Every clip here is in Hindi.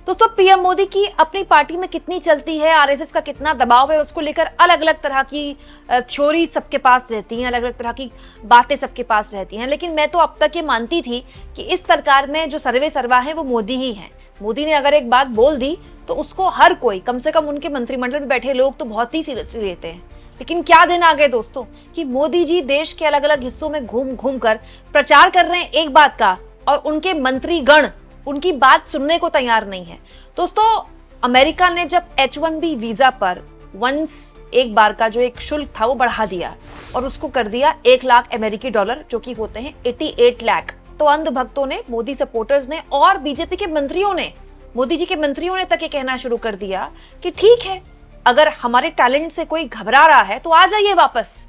दोस्तों पीएम मोदी की अपनी पार्टी में कितनी चलती है, आरएसएस का कितना दबाव है, उसको लेकर अलग अलग तरह की थ्योरी सबके पास रहती हैं, अलग अलग तरह की बातें सबके पास रहती हैं। लेकिन मैं तो अब तक ये मानती थी कि इस सरकार में जो सर्वे सर्वा है वो मोदी ही है। मोदी ने अगर एक बात बोल दी तो उसको हर कोई, कम से कम उनके मंत्रिमंडल में बैठे लोग तो बहुत ही सीरियसली लेते हैं। लेकिन क्या दिन आ गए दोस्तों कि मोदी जी देश के अलग अलग हिस्सों में घूम घूम कर प्रचार कर रहे हैं एक बात का, और उनके मंत्रीगण उनकी बात सुनने को तैयार नहीं है। दोस्तों अमेरिका ने जब H1B वीजा पर एक बार का जो एक शुल्क था वो बढ़ा दिया और उसको कर दिया 1 लाख अमेरिकी डॉलर, जो कि होते हैं 88 लाख। तो अंधभक्तों ने, मोदी सपोर्टर्स ने और बीजेपी के मंत्रियों ने, मोदी जी के मंत्रियों ने तक ये कहना शुरू कर दिया कि ठीक है, अगर हमारे टैलेंट से कोई घबरा रहा है तो आ जाइए वापस।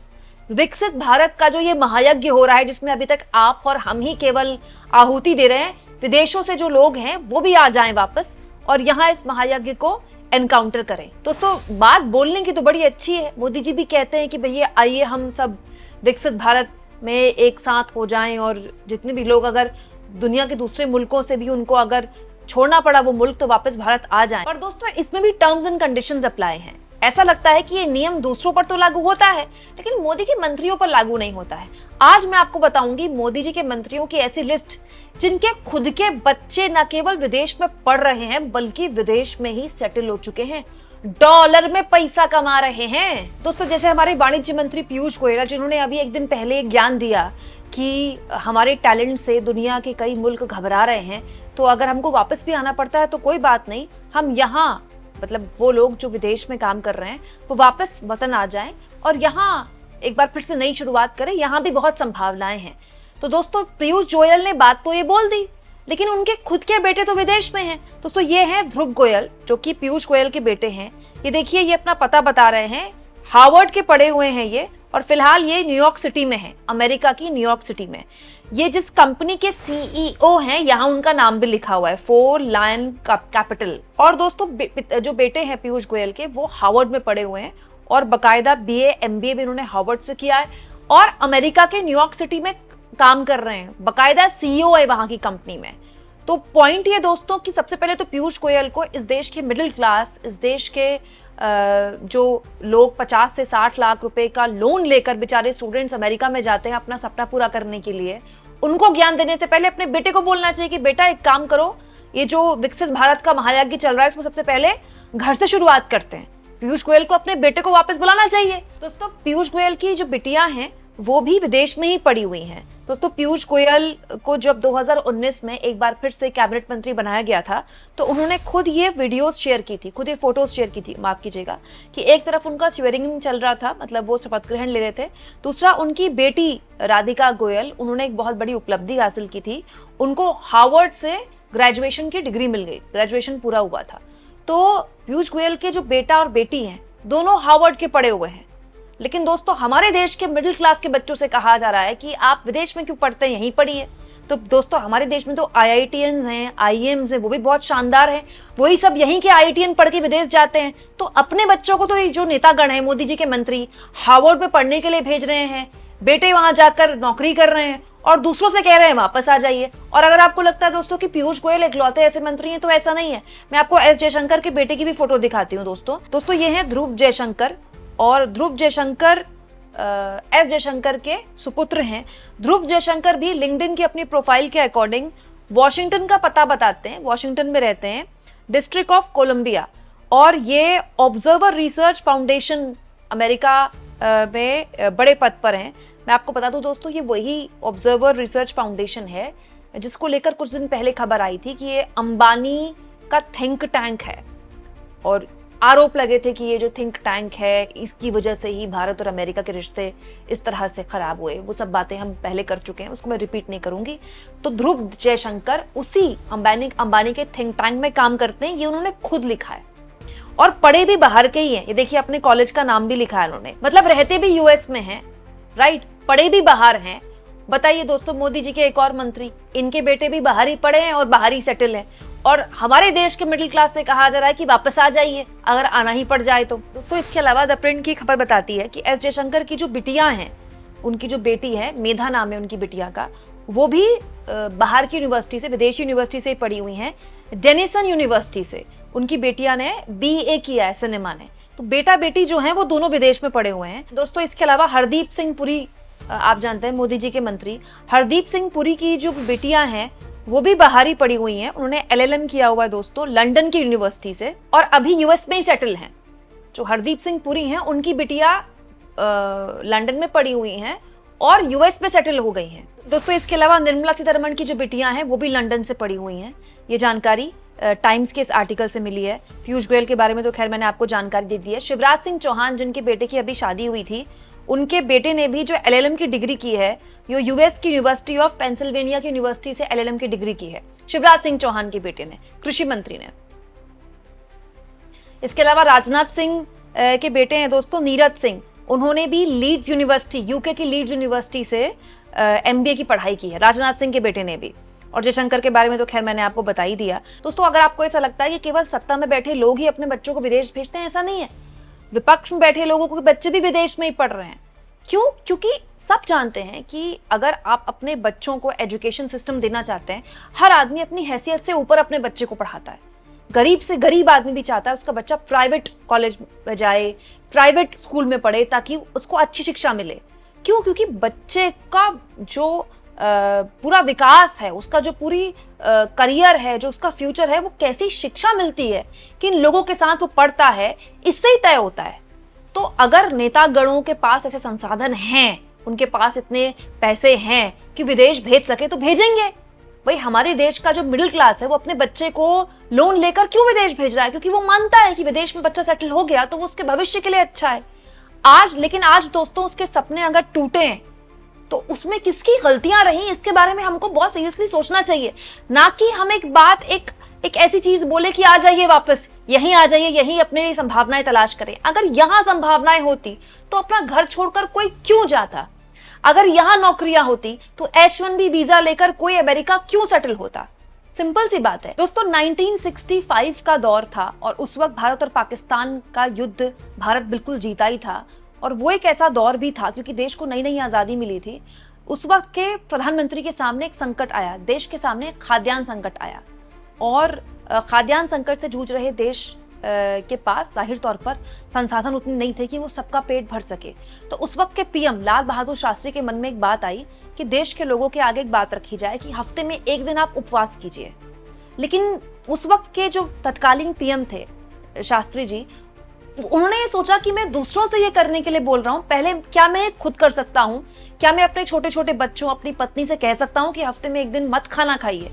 विकसित भारत का जो ये महायज्ञ हो रहा है जिसमें अभी तक आप और हम ही केवल आहुति दे रहे हैं, विदेशों से जो लोग हैं वो भी आ जाएं वापस और यहाँ इस महायज्ञ को एनकाउंटर करें। दोस्तों बात बोलने की तो बड़ी अच्छी है, मोदी जी भी कहते हैं कि भैया आइए हम सब विकसित भारत में एक साथ हो जाएं और जितने भी लोग अगर दुनिया के दूसरे मुल्कों से भी उनको अगर छोड़ना पड़ा वो मुल्क तो वापस भारत आ जाएं। पर दोस्तों इसमें भी टर्म्स एंड कंडीशंस अप्लाई हैं। ऐसा लगता है कि ये नियम दूसरों पर तो लागू होता है लेकिन मोदी के मंत्रियों पर लागू नहीं होता है। आज मैं आपको बताऊंगी मोदी जी के मंत्रियों की ऐसी लिस्ट जिनके खुद के बच्चे न केवल विदेश में पढ़ रहे हैं बल्कि विदेश में ही सेटल हो चुके हैं, डॉलर में पैसा कमा रहे हैं। दोस्तों जैसे हमारे वाणिज्य मंत्री पीयूष गोयल जिन्होंने अभी एक दिन पहले ज्ञान दिया कि हमारे टैलेंट से दुनिया के कई मुल्क घबरा रहे हैं, तो अगर हमको वापस भी आना पड़ता है तो कोई बात नहीं, हम यहाँ मतलब वो लोग जो विदेश में काम कर रहे हैं वो वापस वतन आ जाएं और यहाँ एक बार फिर से नई शुरुआत करें, यहाँ भी बहुत संभावनाएं हैं। तो दोस्तों पीयूष गोयल ने बात तो ये बोल दी लेकिन उनके खुद के बेटे तो विदेश में हैं। दोस्तों ये हैं ध्रुव गोयल जो कि पीयूष गोयल के बेटे हैं। ये देखिए ये अपना पता बता रहे हैं, हार्वर्ड के पढ़े हुए हैं ये और फिलहाल ये न्यूयॉर्क सिटी में है, अमेरिका की न्यूयॉर्क सिटी में। ये जिस कंपनी के सीईओ हैं यहाँ उनका नाम भी लिखा हुआ है, 4 लायन कैपिटल। और दोस्तों जो बेटे हैं पीयूष गोयल के वो हार्वर्ड में पढ़े हुए हैं और बकायदा बीए एमबीए भी उन्होंने हार्वर्ड से किया है और अमेरिका के न्यूयॉर्क सिटी में काम कर रहे हैं, बकायदा सीईओ है वहां की कंपनी में। तो पॉइंट ये दोस्तों कि सबसे पहले तो पीयूष गोयल को इस देश के मिडिल क्लास, इस देश के जो लोग 50 से 60 लाख रुपए का लोन लेकर बेचारे स्टूडेंट्स अमेरिका में जाते हैं अपना सपना पूरा करने के लिए, उनको ज्ञान देने से पहले अपने बेटे को बोलना चाहिए कि बेटा एक काम करो, ये जो विकसित भारत का महायज्ञ चल रहा है इसमें सबसे पहले घर से शुरुआत करते हैं। पीयूष गोयल को अपने बेटे को वापस बुलाना चाहिए। दोस्तों पीयूष गोयल की जो बिटियां हैं वो भी विदेश में ही पड़ी हुई हैं। दोस्तों पीयूष गोयल को जब 2019 में एक बार फिर से कैबिनेट मंत्री बनाया गया था तो उन्होंने खुद ये वीडियोस शेयर की थी, खुद ये फोटोज शेयर की थी, माफ कीजिएगा, कि एक तरफ उनका स्वेरिंग चल रहा था, मतलब वो शपथ ग्रहण ले रहे थे, दूसरा उनकी बेटी राधिका गोयल, उन्होंने एक बहुत बड़ी उपलब्धि हासिल की थी, उनको हार्वर्ड से ग्रेजुएशन की डिग्री मिल गई, ग्रेजुएशन पूरा हुआ था। तो पीयूष गोयल के जो बेटा और बेटी हैं दोनों हार्वर्ड के पढ़े हुए हैं। लेकिन दोस्तों हमारे देश के मिडिल क्लास के बच्चों से कहा जा रहा है कि आप विदेश में क्यों पढ़ते हैं, यहीं पढ़िए। तो दोस्तों हमारे देश में तो आईआईटीएन्स हैं, आईएम्स हैं, वो भी बहुत शानदार हैं, वही सब यहीं के आईआईटीएन पढ़ के विदेश जाते हैं। तो अपने बच्चों को तो जो नेतागण है, मोदी जी के मंत्री हार्वर्ड में पढ़ने के लिए भेज रहे हैं, बेटे वहां जाकर नौकरी कर रहे हैं और दूसरों से कह रहे हैं वापस आ जाइए। और अगर आपको लगता है दोस्तों कि पीयूष गोयल इकलौते ऐसे मंत्री हैं तो ऐसा नहीं है। मैं आपको एस जयशंकर के बेटे की भी फोटो दिखाती हूँ। दोस्तों ये है ध्रुव जयशंकर और ध्रुव जयशंकर एस जयशंकर के सुपुत्र हैं। ध्रुव जयशंकर भी लिंक्डइन की अपनी प्रोफाइल के अकॉर्डिंग वॉशिंगटन का पता बताते हैं, वॉशिंगटन में रहते हैं, डिस्ट्रिक्ट ऑफ कोलंबिया, और ये ऑब्जर्वर रिसर्च फाउंडेशन अमेरिका में बड़े पद पर हैं। मैं आपको बता दूं दोस्तों ये वही ऑब्जर्वर रिसर्च फाउंडेशन है जिसको लेकर कुछ दिन पहले खबर आई थी कि ये अंबानी का थिंक टैंक है और आरोप लगे थे कि ये जो थिंक टैंक है इसकी वजह से ही भारत और अमेरिका के रिश्ते इस तरह से खराब हुए। वो सब बातें हम पहले कर चुके हैं, उसको मैं रिपीट नहीं करूंगी। तो ध्रुव जयशंकर उसी अंबानी के थिंक टैंक में काम करते हैं, ये उन्होंने खुद लिखा है और पढ़े भी बाहर के ही हैं। ये देखिए अपने कॉलेज का नाम भी लिखा है उन्होंने, मतलब रहते भी यूएस में हैं, राइट, पढ़े भी बाहर हैं। बताइए दोस्तों मोदी जी के एक और मंत्री, इनके बेटे भी बाहर ही पढ़े हैं और बाहर ही सेटल हैं और हमारे देश के मिडिल क्लास से कहा जा रहा है कि वापस आ जाइए अगर आना ही पड़ जाए तो। दोस्तों इसके अलावा द प्रिंट की खबर बताती है कि एस जयशंकर की जो बिटियां हैं, उनकी जो बेटी है मेधा नाम है उनकी बिटिया का, वो भी बाहर की यूनिवर्सिटी से, विदेशी यूनिवर्सिटी से पढ़ी हुई हैं, डेनिसन यूनिवर्सिटी से उनकी बेटिया ने BA किया है सिनेमा ने। तो बेटा बेटी जो हैं वो दोनों विदेश में पढ़े हुए हैं दोस्तों। इसके अलावा हरदीप सिंह पुरी, आप जानते हैं मोदी जी के मंत्री, हरदीप सिंह पुरी की जो बेटियां हैं वो भी बाहर ही पढ़ी हुई हैं। उन्होंने LLM किया हुआ है दोस्तों लंदन की यूनिवर्सिटी से, और अभी US में ही सेटल हैं। जो हरदीप सिंह पुरी हैं उनकी बिटिया लंदन में पढ़ी हुई हैं और US में सेटल हो गई हैं दोस्तों। इसके अलावा निर्मला सीतारमण की जो बिटियां हैं वो भी लंदन से पढ़ी हुई हैं। ये जानकारी टाइम्स के इस आर्टिकल से मिली है। पीयूष गोयल के बारे में तो खैर मैंने आपको जानकारी दे दी है। शिवराज सिंह चौहान जिनके बेटे की अभी शादी हुई थी, उनके बेटे ने भी जो LLM की डिग्री की है, ये US की यूनिवर्सिटी ऑफ पेंसिल्वेनिया की यूनिवर्सिटी से LLM की डिग्री की है, शिवराज सिंह चौहान के बेटे ने, कृषि मंत्री ने। इसके अलावा राजनाथ सिंह के बेटे हैं दोस्तों नीरज सिंह, उन्होंने भी लीड्स यूनिवर्सिटी, UK की लीड्स यूनिवर्सिटी से MBA की पढ़ाई की है, राजनाथ सिंह के बेटे ने भी। और जयशंकर के बारे में तो खैर मैंने आपको बता ही दिया। दोस्तों अगर आपको ऐसा लगता है कि केवल सत्ता में बैठे लोग ही अपने बच्चों को विदेश भेजते हैं, ऐसा नहीं है। विपक्ष में बैठे लोगों के बच्चे भी विदेश में ही पढ़ रहे हैं। क्यों? क्योंकि सब जानते हैं कि अगर आप अपने बच्चों को एजुकेशन सिस्टम देना चाहते हैं, हर आदमी अपनी हैसियत से ऊपर अपने बच्चे को पढ़ाता है। गरीब से गरीब आदमी भी चाहता है उसका बच्चा प्राइवेट कॉलेज में जाए, प्राइवेट स्कूल में पढ़े, ताकि उसको अच्छी शिक्षा मिले। क्यों? क्योंकि बच्चे का जो पूरा विकास है, उसका जो पूरी करियर है, जो उसका फ्यूचर है, वो कैसी शिक्षा मिलती है, किन लोगों के साथ वो पढ़ता है, इससे ही तय होता है। तो अगर नेतागणों के पास ऐसे संसाधन हैं, उनके पास इतने पैसे हैं कि विदेश भेज सके, तो भेजेंगे। भाई हमारे देश का जो मिडिल क्लास है वो अपने बच्चे को लोन लेकर क्यों विदेश भेज रहा है? क्योंकि वो मानता है कि विदेश में बच्चा सेटल हो गया तो वो उसके भविष्य के लिए अच्छा है। लेकिन आज दोस्तों उसके सपने अगर टूटे हैं तो उसमें किसकी गलतियां रही, इसके बारे में हमको बहुत सीरियसली सोचना चाहिए। ना कि हम एक ऐसी चीज बोले कि आ जाइए वापस, यहीं आ जाइए, यहीं अपने लिए संभावनाएं तलाश करें। अगर यहां संभावनाएं होती तो अपना घर छोड़कर कोई क्यों जाता? अगर यहां नौकरियां होती तो H1B वीजा लेकर कोई अमेरिका क्यों सेटल होता? सिंपल सी बात है दोस्तों। 1965 का दौर था और उस वक्त भारत और पाकिस्तान का युद्ध भारत बिल्कुल जीता ही था, और वो एक ऐसा दौर भी था क्योंकि देश को नई नई आजादी मिली थी। उस वक्त के प्रधानमंत्री के सामने एक संकट आया, देश के सामने खाद्यान्न संकट आया, और खाद्यान्न संकट से जूझ रहे देश के पास जाहिर तौर पर संसाधन उतने नहीं थे कि वो सबका पेट भर सके। तो उस वक्त के PM लाल बहादुर शास्त्री के मन में एक बात आई कि देश के लोगों के आगे एक बात रखी जाए कि हफ्ते में एक दिन आप उपवास कीजिए। लेकिन उस वक्त के जो तत्कालीन PM थे शास्त्री जी, उन्होंने ये सोचा कि मैं दूसरों से ये करने के लिए बोल रहा हूँ, पहले क्या मैं खुद कर सकता हूँ? क्या मैं अपने छोटे छोटे बच्चों, अपनी पत्नी से कह सकता हूँ कि हफ्ते में एक दिन मत खाना खाइए?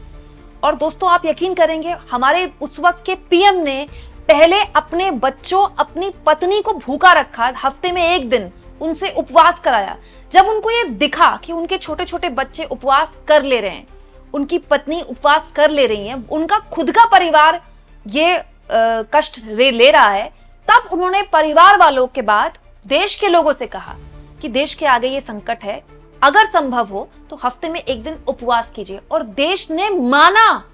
और दोस्तों आप यकीन करेंगे, हमारे उस वक्त के PM ने पहले अपने बच्चों, अपनी पत्नी को भूखा रखा, हफ्ते में एक दिन उनसे उपवास कराया। जब उनको ये दिखा कि उनके छोटे छोटे बच्चे उपवास कर ले रहे हैं, उनकी पत्नी उपवास कर ले रही है, उनका खुद का परिवार ये कष्ट ले रहा है, तब उन्होंने परिवार वालों के बाद देश के लोगों से कहा कि देश के आगे ये संकट है, अगर संभव हो तो हफ्ते में एक दिन उपवास कीजिए। और देश ने माना,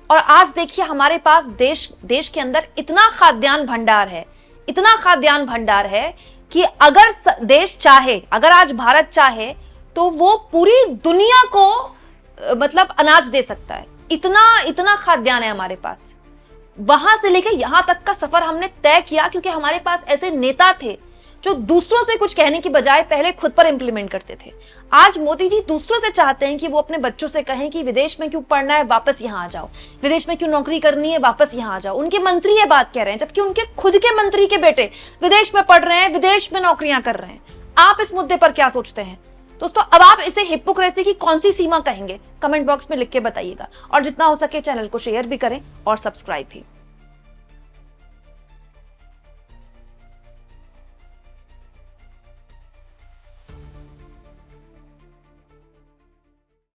और आज देखिए हमारे पास देश के अंदर इतना खाद्यान्न भंडार है, इतना खाद्यान्न भंडार है कि अगर देश चाहे, अगर आज भारत चाहे तो वो पूरी दुनिया को मतलब अनाज दे सकता है। इतना खाद्यान्न है हमारे पास। वहां से लेके यहां तक का सफर हमने तय किया क्योंकि हमारे पास ऐसे नेता थे जो दूसरों से कुछ कहने की बजाय पहले खुद पर इंप्लीमेंट करते थे। आज मोदी जी दूसरों से चाहते हैं कि वो अपने बच्चों से कहें कि विदेश में क्यों पढ़ना है, वापस यहाँ आ जाओ, विदेश में क्यों नौकरी करनी है, वापस यहाँ आ जाओ। उनके मंत्री ये बात कह रहे हैं, जबकि उनके खुद के मंत्री के बेटे विदेश में पढ़ रहे हैं, विदेश में नौकरियां कर रहे हैं। आप इस मुद्दे पर क्या सोचते हैं दोस्तों? अब आप इसे हिपोक्रेसी की कौन सी सीमा कहेंगे? कमेंट बॉक्स में लिख के बताइएगा, और जितना हो सके चैनल को शेयर भी करें और सब्सक्राइब भी।